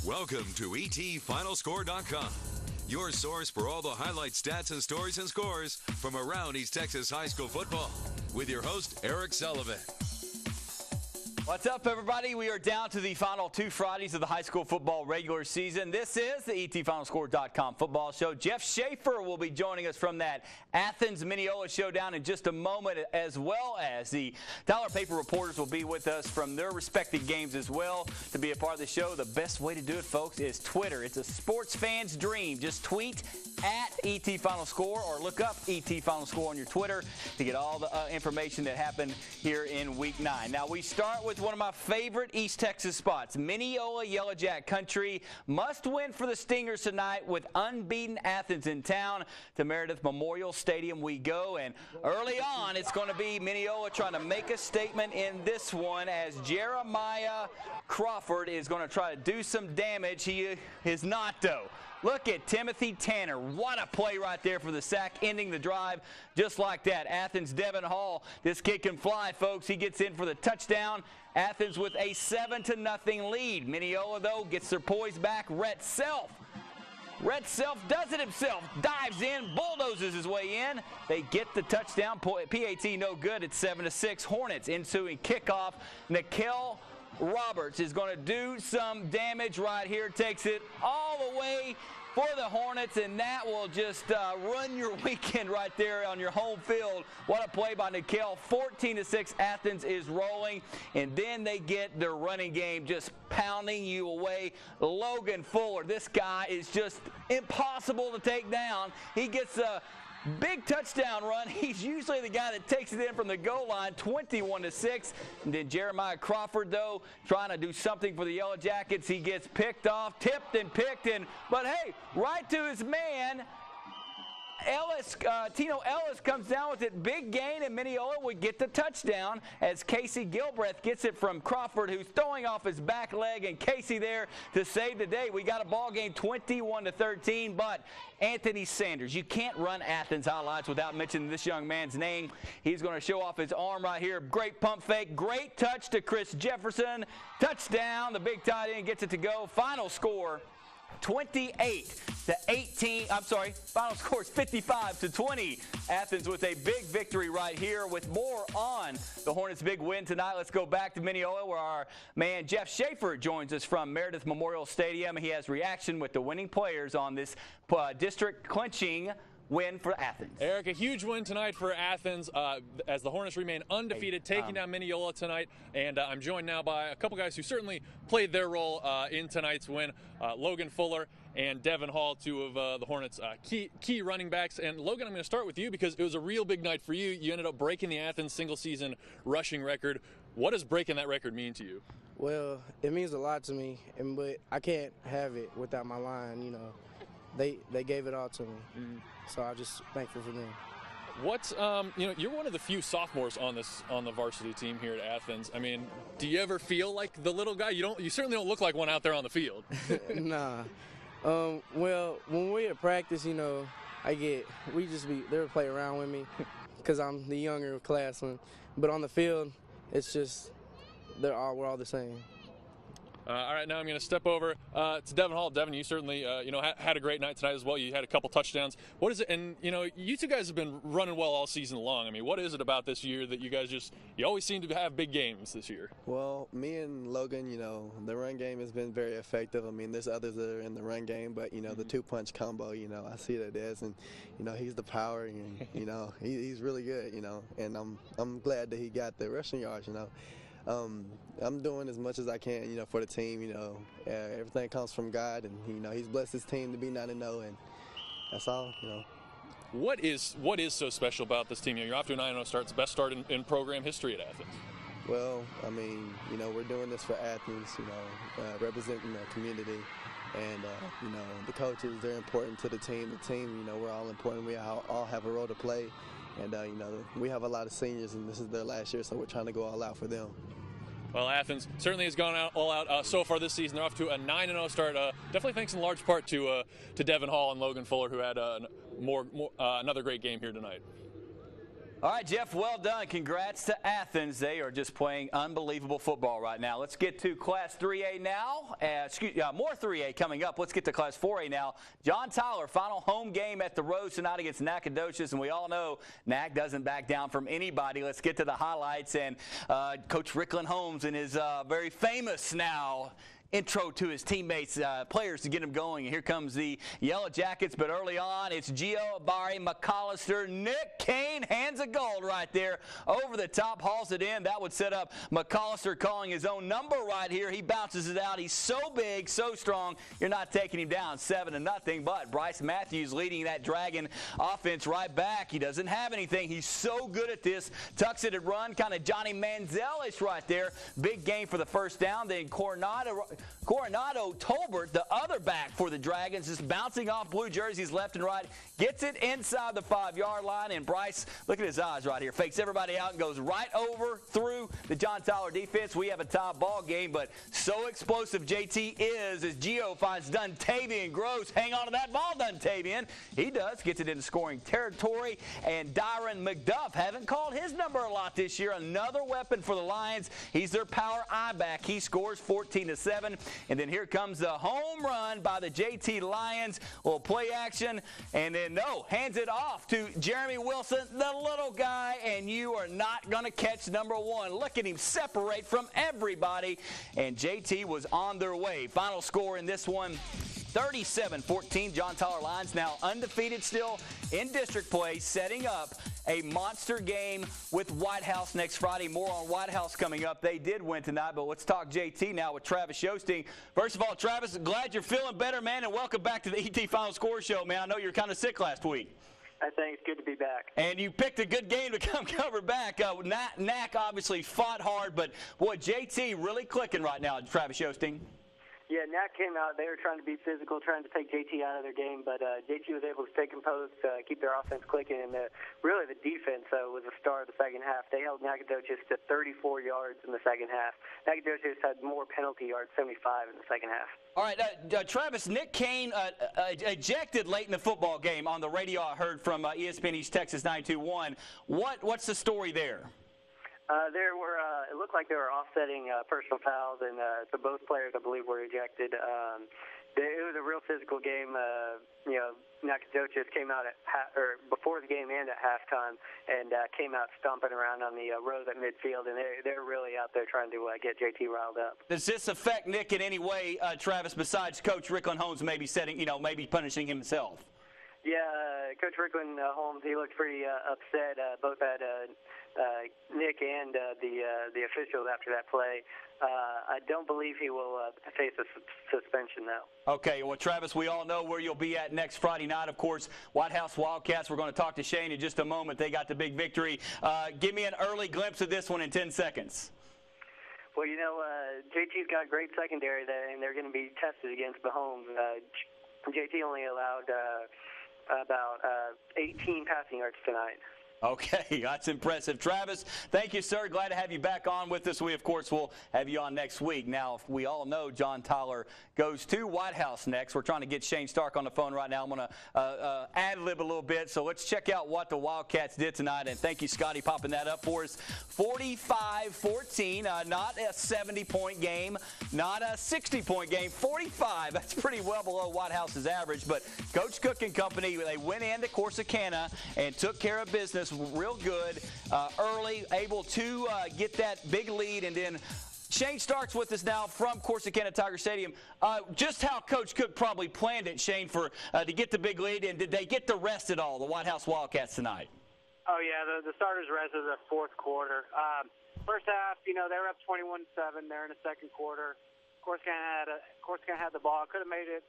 Welcome to ETFinalscore.com, your source for all the highlight stats and stories and scores from around East Texas high school football, with your host, Eric Sullivan. What's up, everybody? We are down to the final 2 Fridays of the high school football regular season. This is the ETFinalscore.com football show. Jeff Schaefer will be joining us from that Athens-Mineola showdown in just a moment, as well as the Tyler Paper reporters will be with us from their respective games as well. To be a part of the show, the best way to do it, folks, is Twitter. It's a sports fan's dream. Just tweet at ETFinalscore or look up ETFinalscore on your Twitter to get all the information that happened here in Week 9. Now, we start with one of my favorite East Texas spots. Mineola Yellow Jack Country must win for the Stingers tonight with unbeaten Athens in town. To Meredith Memorial Stadium we go, and early on it's going to be Mineola trying to make a statement in this one as Jeremiah Crawford is going to try to do some damage. He is not, though. Look at Timothy Tanner. What a play right there for the sack, ending the drive just like that. Athens' Devin Hall. This kid can fly, folks. He gets in for the touchdown. Athens with a 7-0 lead. Mineola, though, gets their poise back. Rhett Self does it himself. Dives in, bulldozes his way in. They get the touchdown. PAT no good. It's 7-6. Hornets ensuing kickoff. Nikel Roberts is going to do some damage right here. Takes it all the way for the Hornets, and that will just run your weekend right there on your home field. What a play by Nikel. 14-6, Athens is rolling, and then they get their running game just pounding you away. Logan Fuller, this guy is just impossible to take down. He gets a big touchdown run. He's usually the guy that takes it in from the goal line, 21-6. And then Jeremiah Crawford, though, trying to do something for the Yellow Jackets. He gets picked off, tipped and picked, but hey, right to his man. Tino Ellis comes down with it. Big gain, and Mineola would get the touchdown as Casey Gilbreth gets it from Crawford, who's throwing off his back leg, and Casey there to save the day. We got a ball game 21-13, but Anthony Sanders, you can't run Athens highlights without mentioning this young man's name. He's going to show off his arm right here. Great pump fake, great touch to Chris Jefferson. Touchdown, the big tight end gets it to go. Final score, 28-18. Final score is 55-20. Athens with a big victory right here. With more on the Hornets' big win tonight, let's go back to Mineola, where our man Jeff Schaefer joins us from Meredith Memorial Stadium. He has reaction with the winning players on this district clinching win for Athens. Eric, a huge win tonight for Athens as the Hornets remain undefeated, taking down Mineola tonight. And I'm joined now by a couple guys who certainly played their role in tonight's win. Logan Fuller and Devin Hall, two of the Hornets' key running backs. And Logan, I'm going to start with you because it was a real big night for you. You ended up breaking the Athens single-season rushing record. What does breaking that record mean to you? Well, it means a lot to me, but I can't have it without my line, you know. They gave it all to me, so I'm just thankful for them. What's you're one of the few sophomores on the varsity team here at Athens. I mean, do you ever feel like the little guy? You certainly don't look like one out there on the field. Nah. Well, when we're at practice, you know, they would play around with me because I'm the younger classman. But on the field, it's just we're all the same. All right, now I'm going to step over to Devin Hall. Devin, you certainly had a great night tonight as well. You had a couple touchdowns. What is it? And you two guys have been running well all season long. I mean, what is it about this year that you guys you always seem to have big games this year? Well, me and Logan, the run game has been very effective. I mean, there's others that are in the run game, but the two-punch combo, I see that as, and he's the power, and he's really good, and I'm glad that he got the rushing yards, I'm doing as much as I can, for the team. Everything comes from God, and He's blessed his team to be 9-0, and that's all. What is so special about this team? You're off to a 9-0 start. It's the best start in program history at Athens. Well, I mean, we're doing this for Athens. Representing the community, and the coaches, they're important to the team. The team, we're all important. We all have a role to play. And, we have a lot of seniors, and this is their last year, so we're trying to go all out for them. Well, Athens certainly has gone all out so far this season. They're off to a 9-0 start. Definitely thanks in large part to Devin Hall and Logan Fuller, who had another great game here tonight. All right, Jeff, well done. Congrats to Athens. They are just playing unbelievable football right now. Let's get to Class 3A now. More 3A coming up. Let's get to Class 4A now. John Tyler, final home game at the Rose tonight against Nacogdoches, and we all know Nac doesn't back down from anybody. Let's get to the highlights, and Coach Rickland Holmes and his very famous now intro to his teammates, players to get them going. Here comes the Yellow Jackets, but early on, it's Gio, Barry, McAllister, Nick Kane, hands of gold right there. Over the top, hauls it in. That would set up McAllister calling his own number right here. He bounces it out. He's so big, so strong, you're not taking him down 7-0, but Bryce Matthews leading that Dragon offense right back. He doesn't have anything. He's so good at this. Tucks it and run, kind of Johnny Manziel-ish right there. Big game for the first down. Then Coronado Tolbert, the other back for the Dragons, just bouncing off blue jerseys left and right, gets it inside the 5-yard line, and Bryce, look at his eyes right here, fakes everybody out and goes right over through the John Tyler defense. We have a tie ball game, but so explosive JT is as Gio finds Duntavian Gross. Hang on to that ball, Duntavian. He does, gets it into scoring territory, and Dyron McDuff, haven't called his number a lot this year, another weapon for the Lions. He's their power eye back. He scores 14-7. And then here comes the home run by the JT Lions. Little play action. And then, hands it off to Jeremy Wilson, the little guy. And you are not going to catch number one. Look at him separate from everybody. And JT was on their way. Final score in this one, 37-14. John Tyler Lions now undefeated still in district play, setting up a monster game with White House next Friday. More on White House coming up. They did win tonight, but let's talk JT now with Travis Shosting. First of all, Travis, glad you're feeling better, man, and welcome back to the ET Final Score Show, man. I know you were kind of sick last week. I think it's good to be back. And you picked a good game to come cover back. Nac obviously fought hard, but, boy, JT really clicking right now, Travis Shosting. Yeah, Nac came out. They were trying to be physical, trying to take JT out of their game, but JT was able to stay composed, keep their offense clicking, and really the defense was the star of the second half. They held Nacogdoches to 34 yards in the second half. Nacogdoches had more penalty yards, 75 in the second half. All right, Travis, Nick Kane ejected late in the football game on the radio. I heard from ESPN East Texas 92.1. What's the story there? It looked like they were offsetting personal fouls, and so both players, I believe, were ejected. It was a real physical game. Nacogdoches came out before the game and at halftime, and came out stomping around on the rows at midfield, and they're really out there trying to get JT riled up. Does this affect Nick in any way, Travis, besides Coach Rickland Holmes maybe maybe punishing himself? Yeah, Coach Rickland Holmes, he looked pretty upset, both at Nick and the officials after that play. I don't believe he will face a suspension, though. Okay, well, Travis, we all know where you'll be at next Friday night. Of course, White House Wildcats. We're going to talk to Shane in just a moment. They got the big victory. Give me an early glimpse of this one in 10 seconds. Well, JT's got a great secondary there, and they're going to be tested against Mahomes. JT only allowed about 18 passing yards tonight. Okay, that's impressive. Travis, thank you, sir. Glad to have you back on with us. We, of course, will have you on next week. Now, we all know John Tyler goes to White House next. We're trying to get Shane Stark on the phone right now. I'm going to ad-lib a little bit. So let's check out what the Wildcats did tonight. And thank you, Scotty, popping that up for us. 45-14, not a 70-point game, not a 60-point game. 45, that's pretty well below White House's average. But Coach Cook and company, they went into Corsicana and took care of business real good early, able to get that big lead. And then Shane Stark's with us now from Corsicana Tiger Stadium. Just how Coach Cook probably planned it, Shane, for to get the big lead, and did they get the rest at all, the White House Wildcats tonight? Oh, yeah, the starters rested the fourth quarter. First half, they were up 21-7 there in the second quarter. Corsicana had the ball, could have made it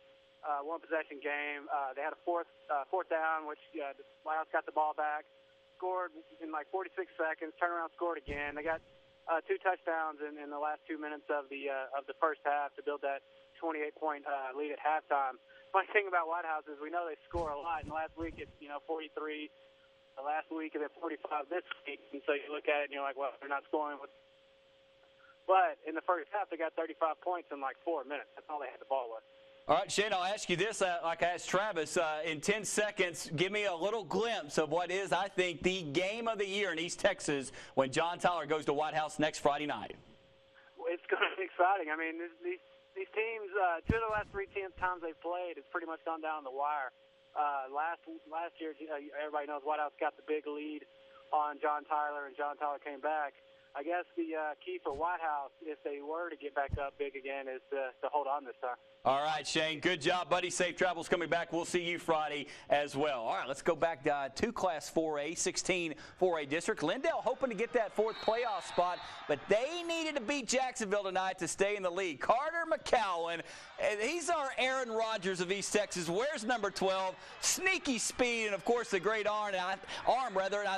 one-possession game. They had a fourth down, which the White House got the ball back. Scored in like 46 seconds, turned around, scored again. They got 2 touchdowns in the last 2 minutes of the first half to build that 28-point lead at halftime. Funny thing about White House is we know they score a lot. And last week it's 43, the last week and then 45 this week. And so you look at it and you're like, well, they're not scoring. But in the first half they got 35 points in like 4 minutes. That's all they had the ball with. All right, Shane, I'll ask you this like I asked Travis. In 10 seconds, give me a little glimpse of what is, I think, the game of the year in East Texas when John Tyler goes to White House next Friday night. It's going to be exciting. I mean, these teams, 2 of the last 3 times they've played, it's pretty much gone down the wire. Last year, everybody knows White House got the big lead on John Tyler, and John Tyler came back. I guess the key for White House, if they were to get back up big again, is to hold on this time. All right, Shane, good job, buddy. Safe travels coming back. We'll see you Friday as well. All right, let's go back to Class 4A, 16 4A district. Lindale hoping to get that 4th playoff spot, but they needed to beat Jacksonville tonight to stay in the lead. Carter McCowan, he's our Aaron Rodgers of East Texas. Where's number 12? Sneaky speed, and, of course, the great arm, and I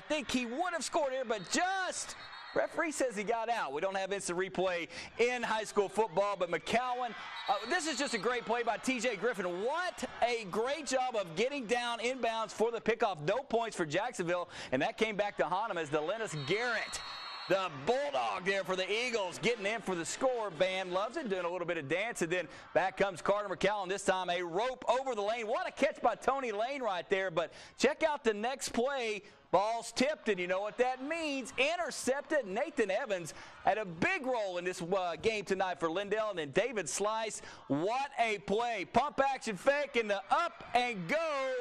think he would have scored here, but just... Referee says he got out. We don't have instant replay in high school football, but McCowan, this is just a great play by T.J. Griffin. What a great job of getting down inbounds for the pickoff. No points for Jacksonville, and that came back to haunt him as Delennis Garrett, the Bulldog there for the Eagles, getting in for the score. Band loves it, doing a little bit of dance, and then back comes Carter McCowan. This time a rope over the lane. What a catch by Tony Lane right there, but check out the next play. Ball's tipped, and you know what that means. Intercepted. Nathan Evans had a big role in this game tonight for Lindale. And then David Slice, what a play. Pump action fake in the up and go.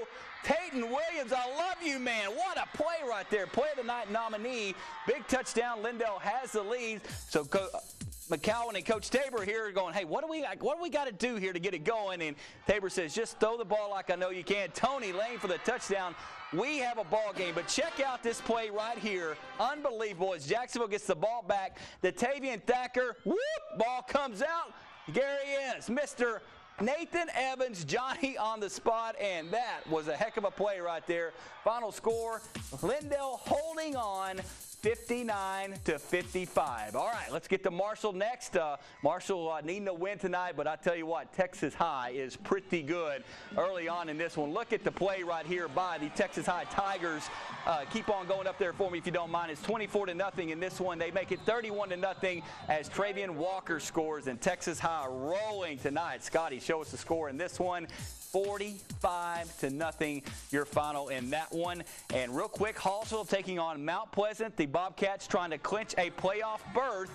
Tayton Williams, I love you, man. What a play right there. Play of the night nominee. Big touchdown. Lindale has the lead. So McCowan and Coach Tabor here are going, hey, what do we got to do here to get it going? And Tabor says, just throw the ball like I know you can. Tony Lane for the touchdown. We have a ball game, but check out this play right here. Unbelievable as Jacksonville gets the ball back. The Tavian Thacker, whoop, ball comes out. There he is, Mr. Nathan Evans, Johnny on the spot, and that was a heck of a play right there. Final score, Lindale holding on 59-55. All right, let's get to Marshall next. Marshall needing a win tonight, but I tell you what, Texas High is pretty good early on in this one. Look at the play right here by the Texas High Tigers. Keep on going up there for me if you don't mind. It's 24-0 in this one. They make it 31-0 as Travian Walker scores, and Texas High rolling tonight. Scotty, show us the score in this one. 45-0 your final in that one. And real quick, Hallsville taking on Mount Pleasant. The Bobcats trying to clinch a playoff berth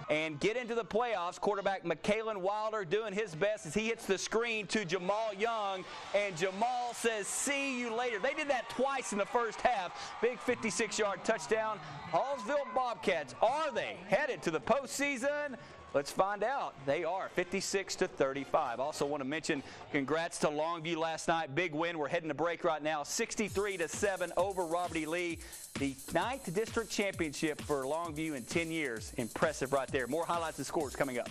and get into the playoffs. Quarterback McKalen Wilder doing his best as he hits the screen to Jamal Young, and Jamal says, see you later. They did that twice in the first half. Big 56-yard touchdown. Hallsville Bobcats, are they headed to the postseason? Let's find out. They are 56-35. Also want to mention congrats to Longview last night. Big win. We're heading to break right now. 63-7 over Robert E. Lee. The 9th district championship for Longview in 10 years. Impressive right there. More highlights and scores coming up.